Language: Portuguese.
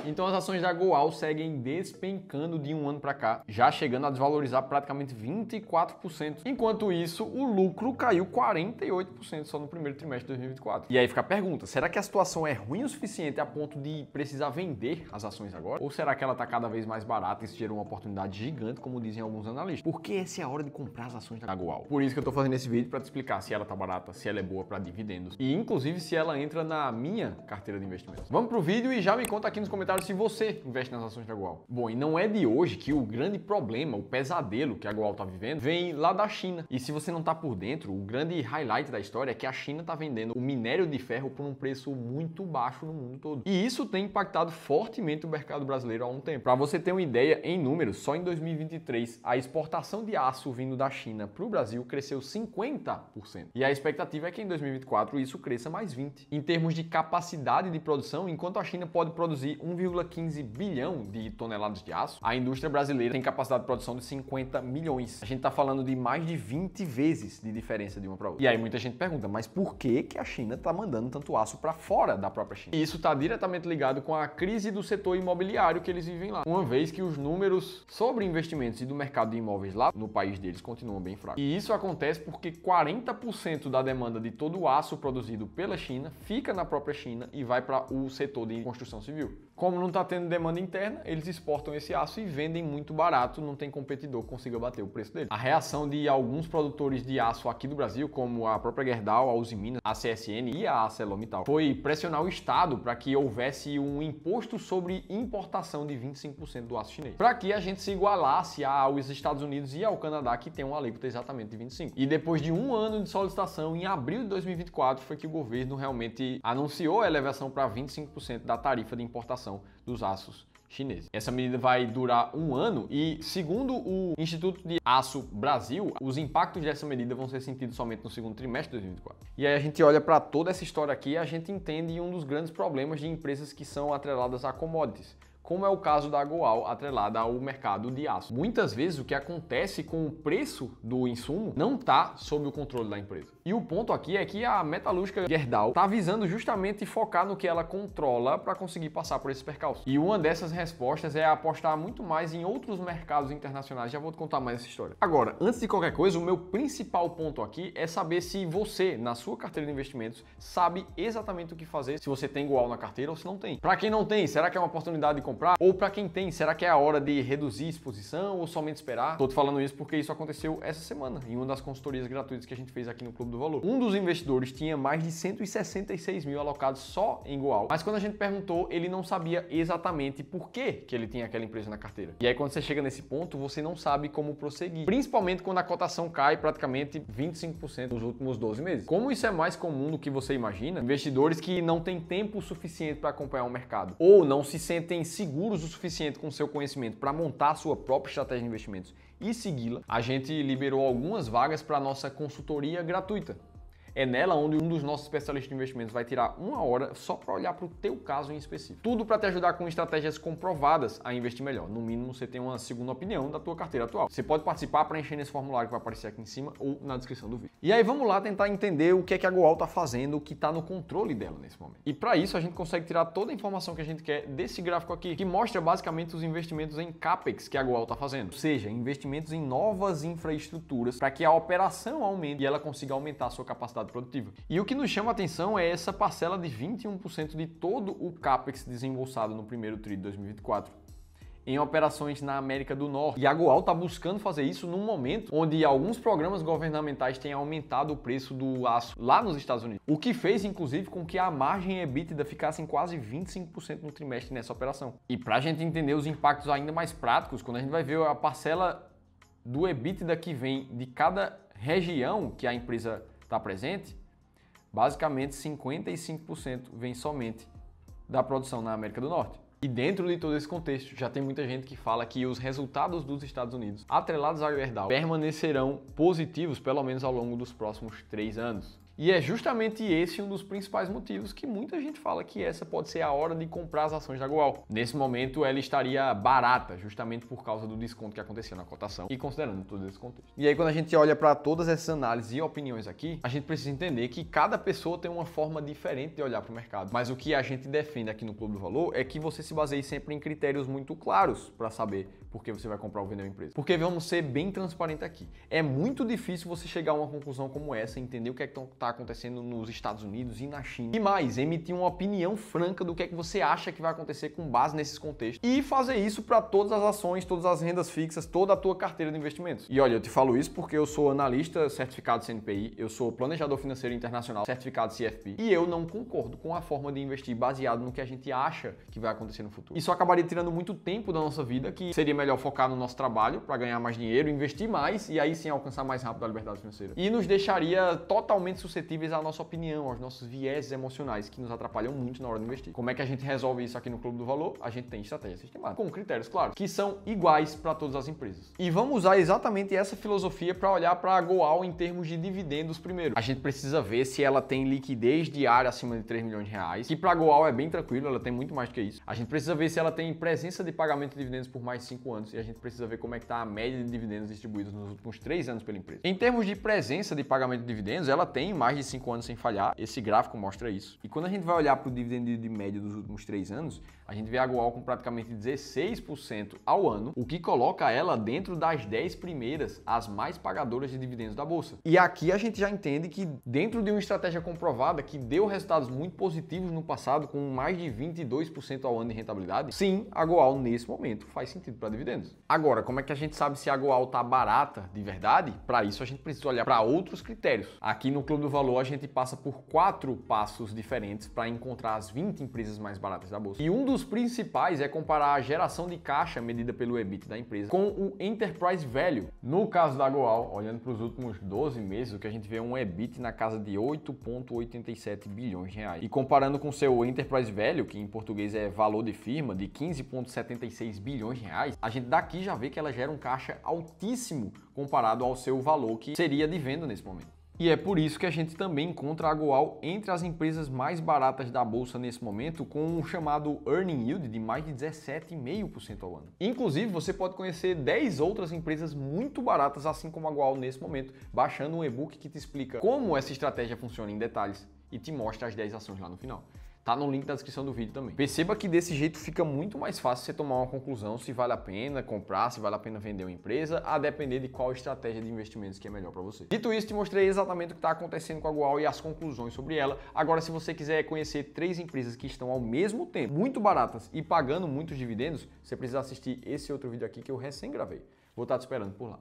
Então as ações da Goal seguem despencando de um ano para cá, já chegando a desvalorizar praticamente 24%. Enquanto isso, o lucro caiu 48% só no primeiro trimestre de 2024. E aí fica a pergunta, será que a situação é ruim o suficiente a ponto de precisar vender as ações agora? Ou será que ela está cada vez mais barata e isso gerou uma oportunidade gigante, como dizem alguns analistas? Porque essa é a hora de comprar as ações da Goal. Por isso que eu estou fazendo esse vídeo para te explicar se ela está barata, se ela é boa para dividendos e inclusive se ela entra na minha carteira de investimentos. Vamos pro vídeo e já me conta aqui nos comentários se você investe nas ações da Goal. Bom, e não é de hoje que o grande problema, o pesadelo que a Goal está vivendo, vem lá da China. E se você não está por dentro, o grande highlight da história é que a China está vendendo o minério de ferro por um preço muito baixo no mundo todo. E isso tem impactado fortemente o mercado brasileiro há um tempo. Para você ter uma ideia em números, só em 2023 a exportação de aço vindo da China para o Brasil cresceu 50%. E a expectativa é que em 2024 isso cresça mais 20%. Em termos de capacidade de produção, enquanto a China pode produzir 1,15 bilhão de toneladas de aço, a indústria brasileira tem capacidade de produção de 50 milhões. A gente está falando de mais de 20 vezes de diferença de uma para outra. E aí muita gente pergunta, mas por que a China está mandando tanto aço para fora da própria China? E isso está diretamente ligado com a crise do setor imobiliário que eles vivem lá, uma vez que os números sobre investimentos e do mercado de imóveis lá no país deles continuam bem fracos. E isso acontece porque 40% da demanda de todo o aço produzido pela China fica na própria China e vai para o setor de construção civil. Como não está tendo demanda interna, eles exportam esse aço e vendem muito barato, não tem competidor que consiga bater o preço dele. A reação de alguns produtores de aço aqui do Brasil, como a própria Gerdau, a Usiminas, a CSN e a ArcelorMittal, foi pressionar o Estado para que houvesse um imposto sobre importação de 25% do aço chinês, para que a gente se igualasse aos Estados Unidos e ao Canadá, que tem uma alíquota exatamente de 25%. E depois de um ano de solicitação, em abril de 2024, foi que o governo realmente anunciou a elevação para 25% da tarifa de importação dos aços chineses. Essa medida vai durar um ano e, segundo o Instituto de Aço Brasil, os impactos dessa medida vão ser sentidos somente no segundo trimestre de 2024. E aí a gente olha para toda essa história aqui e a gente entende um dos grandes problemas de empresas que são atreladas a commodities, como é o caso da Goal atrelada ao mercado de aço. Muitas vezes o que acontece com o preço do insumo não está sob o controle da empresa. E o ponto aqui é que a metalúrgica Gerdau está visando justamente focar no que ela controla para conseguir passar por esses percalços. E uma dessas respostas é apostar muito mais em outros mercados internacionais. Já vou te contar mais essa história. Agora, antes de qualquer coisa, o meu principal ponto aqui é saber se você, na sua carteira de investimentos, sabe exatamente o que fazer, se você tem Goal na carteira ou se não tem. Para quem não tem, será que é uma oportunidade de comprar? Ou para quem tem, será que é a hora de reduzir a exposição ou somente esperar? Tô te falando isso porque isso aconteceu essa semana, em uma das consultorias gratuitas que a gente fez aqui no Clube do Valor. Um dos investidores tinha mais de 166 mil alocados só em Goal, mas quando a gente perguntou, ele não sabia exatamente por que ele tinha aquela empresa na carteira. E aí quando você chega nesse ponto, você não sabe como prosseguir, principalmente quando a cotação cai praticamente 25% nos últimos 12 meses. Como isso é mais comum do que você imagina, investidores que não têm tempo suficiente para acompanhar o mercado ou não se sentem seguros o suficiente com seu conhecimento para montar a sua própria estratégia de investimentos e segui-la, a gente liberou algumas vagas para a nossa consultoria gratuita. É nela onde um dos nossos especialistas de investimentos vai tirar uma hora só para olhar para o teu caso em específico. Tudo para te ajudar com estratégias comprovadas a investir melhor. No mínimo, você tem uma segunda opinião da tua carteira atual. Você pode participar preenchendo esse formulário que vai aparecer aqui em cima ou na descrição do vídeo. E aí vamos lá tentar entender o que é que a Goal está fazendo, o que está no controle dela nesse momento. E para isso a gente consegue tirar toda a informação que a gente quer desse gráfico aqui, que mostra basicamente os investimentos em CAPEX que a Goal está fazendo. Ou seja, investimentos em novas infraestruturas para que a operação aumente e ela consiga aumentar a sua capacidade produtiva. E o que nos chama a atenção é essa parcela de 21% de todo o CAPEX desembolsado no primeiro tri de 2024 em operações na América do Norte. E a Goal está buscando fazer isso num momento onde alguns programas governamentais têm aumentado o preço do aço lá nos Estados Unidos, o que fez inclusive com que a margem EBITDA ficasse em quase 25% no trimestre nessa operação. E para a gente entender os impactos ainda mais práticos, quando a gente vai ver a parcela do EBITDA que vem de cada região que a empresa está presente, basicamente 55% vem somente da produção na América do Norte. E dentro de todo esse contexto, já tem muita gente que fala que os resultados dos Estados Unidos, atrelados à Gerdau, permanecerão positivos pelo menos ao longo dos próximos 3 anos. E é justamente esse um dos principais motivos que muita gente fala que essa pode ser a hora de comprar as ações da Goal. Nesse momento ela estaria barata, justamente por causa do desconto que aconteceu na cotação e considerando todo esse contexto. E aí quando a gente olha para todas essas análises e opiniões aqui, a gente precisa entender que cada pessoa tem uma forma diferente de olhar para o mercado. Mas o que a gente defende aqui no Clube do Valor é que você se baseie sempre em critérios muito claros para saber por que você vai comprar ou vender uma empresa. Porque vamos ser bem transparentes aqui. É muito difícil você chegar a uma conclusão como essa, entender o que é que está acontecendo nos Estados Unidos e na China. E mais, emitir uma opinião franca do que é que você acha que vai acontecer com base nesses contextos. E fazer isso para todas as ações, todas as rendas fixas, toda a tua carteira de investimentos. E olha, eu te falo isso porque eu sou analista certificado CNPI, eu sou planejador financeiro internacional certificado CFP e eu não concordo com a forma de investir baseado no que a gente acha que vai acontecer no futuro. Isso acabaria tirando muito tempo da nossa vida, que seria melhor focar no nosso trabalho para ganhar mais dinheiro, investir mais e aí sim alcançar mais rápido a liberdade financeira. E nos deixaria totalmente suscetíveis à nossa opinião, aos nossos vieses emocionais que nos atrapalham muito na hora de investir. Como é que a gente resolve isso aqui no Clube do Valor? A gente tem estratégia sistemática, com critérios claros, que são iguais para todas as empresas. E vamos usar exatamente essa filosofia para olhar para a Goal em termos de dividendos primeiro. A gente precisa ver se ela tem liquidez diária acima de 3 milhões de reais, que para a Goal é bem tranquilo, ela tem muito mais do que isso. A gente precisa ver se ela tem presença de pagamento de dividendos por mais de 5 anos e a gente precisa ver como é que está a média de dividendos distribuídos nos últimos 3 anos pela empresa. Em termos de presença de pagamento de dividendos, ela tem mais de 5 anos sem falhar. Esse gráfico mostra isso. E quando a gente vai olhar para o dividendo de média dos últimos 3 anos, a gente vê a Goal com praticamente 16% ao ano, o que coloca ela dentro das 10 primeiras, as mais pagadoras de dividendos da bolsa. E aqui a gente já entende que dentro de uma estratégia comprovada que deu resultados muito positivos no passado, com mais de 22% ao ano de rentabilidade, sim, a Goal nesse momento faz sentido para dividendos. Agora, como é que a gente sabe se a Goal está barata de verdade? Para isso a gente precisa olhar para outros critérios. Aqui no Clube do Valor a gente passa por 4 passos diferentes para encontrar as 20 empresas mais baratas da bolsa. E um dos principais é comparar a geração de caixa medida pelo EBIT da empresa com o Enterprise Value. No caso da Goal, olhando para os últimos 12 meses, o que a gente vê é um EBIT na casa de 8,87 bilhões de reais. E comparando com seu Enterprise Value, que em português é valor de firma, de 15,76 bilhões de reais, a gente daqui já vê que ela gera um caixa altíssimo comparado ao seu valor que seria de venda nesse momento. E é por isso que a gente também encontra a Goal entre as empresas mais baratas da bolsa nesse momento, com um chamado Earning Yield de mais de 17,5% ao ano. Inclusive, você pode conhecer 10 outras empresas muito baratas, assim como a Goal nesse momento, baixando um e-book que te explica como essa estratégia funciona em detalhes e te mostra as 10 ações lá no final. Tá no link da descrição do vídeo também. Perceba que desse jeito fica muito mais fácil você tomar uma conclusão se vale a pena comprar, se vale a pena vender uma empresa, a depender de qual estratégia de investimentos que é melhor para você. Dito isso, te mostrei exatamente o que está acontecendo com a Goal e as conclusões sobre ela. Agora, se você quiser conhecer 3 empresas que estão ao mesmo tempo muito baratas e pagando muitos dividendos, você precisa assistir esse outro vídeo aqui que eu recém gravei. Vou estar te esperando por lá.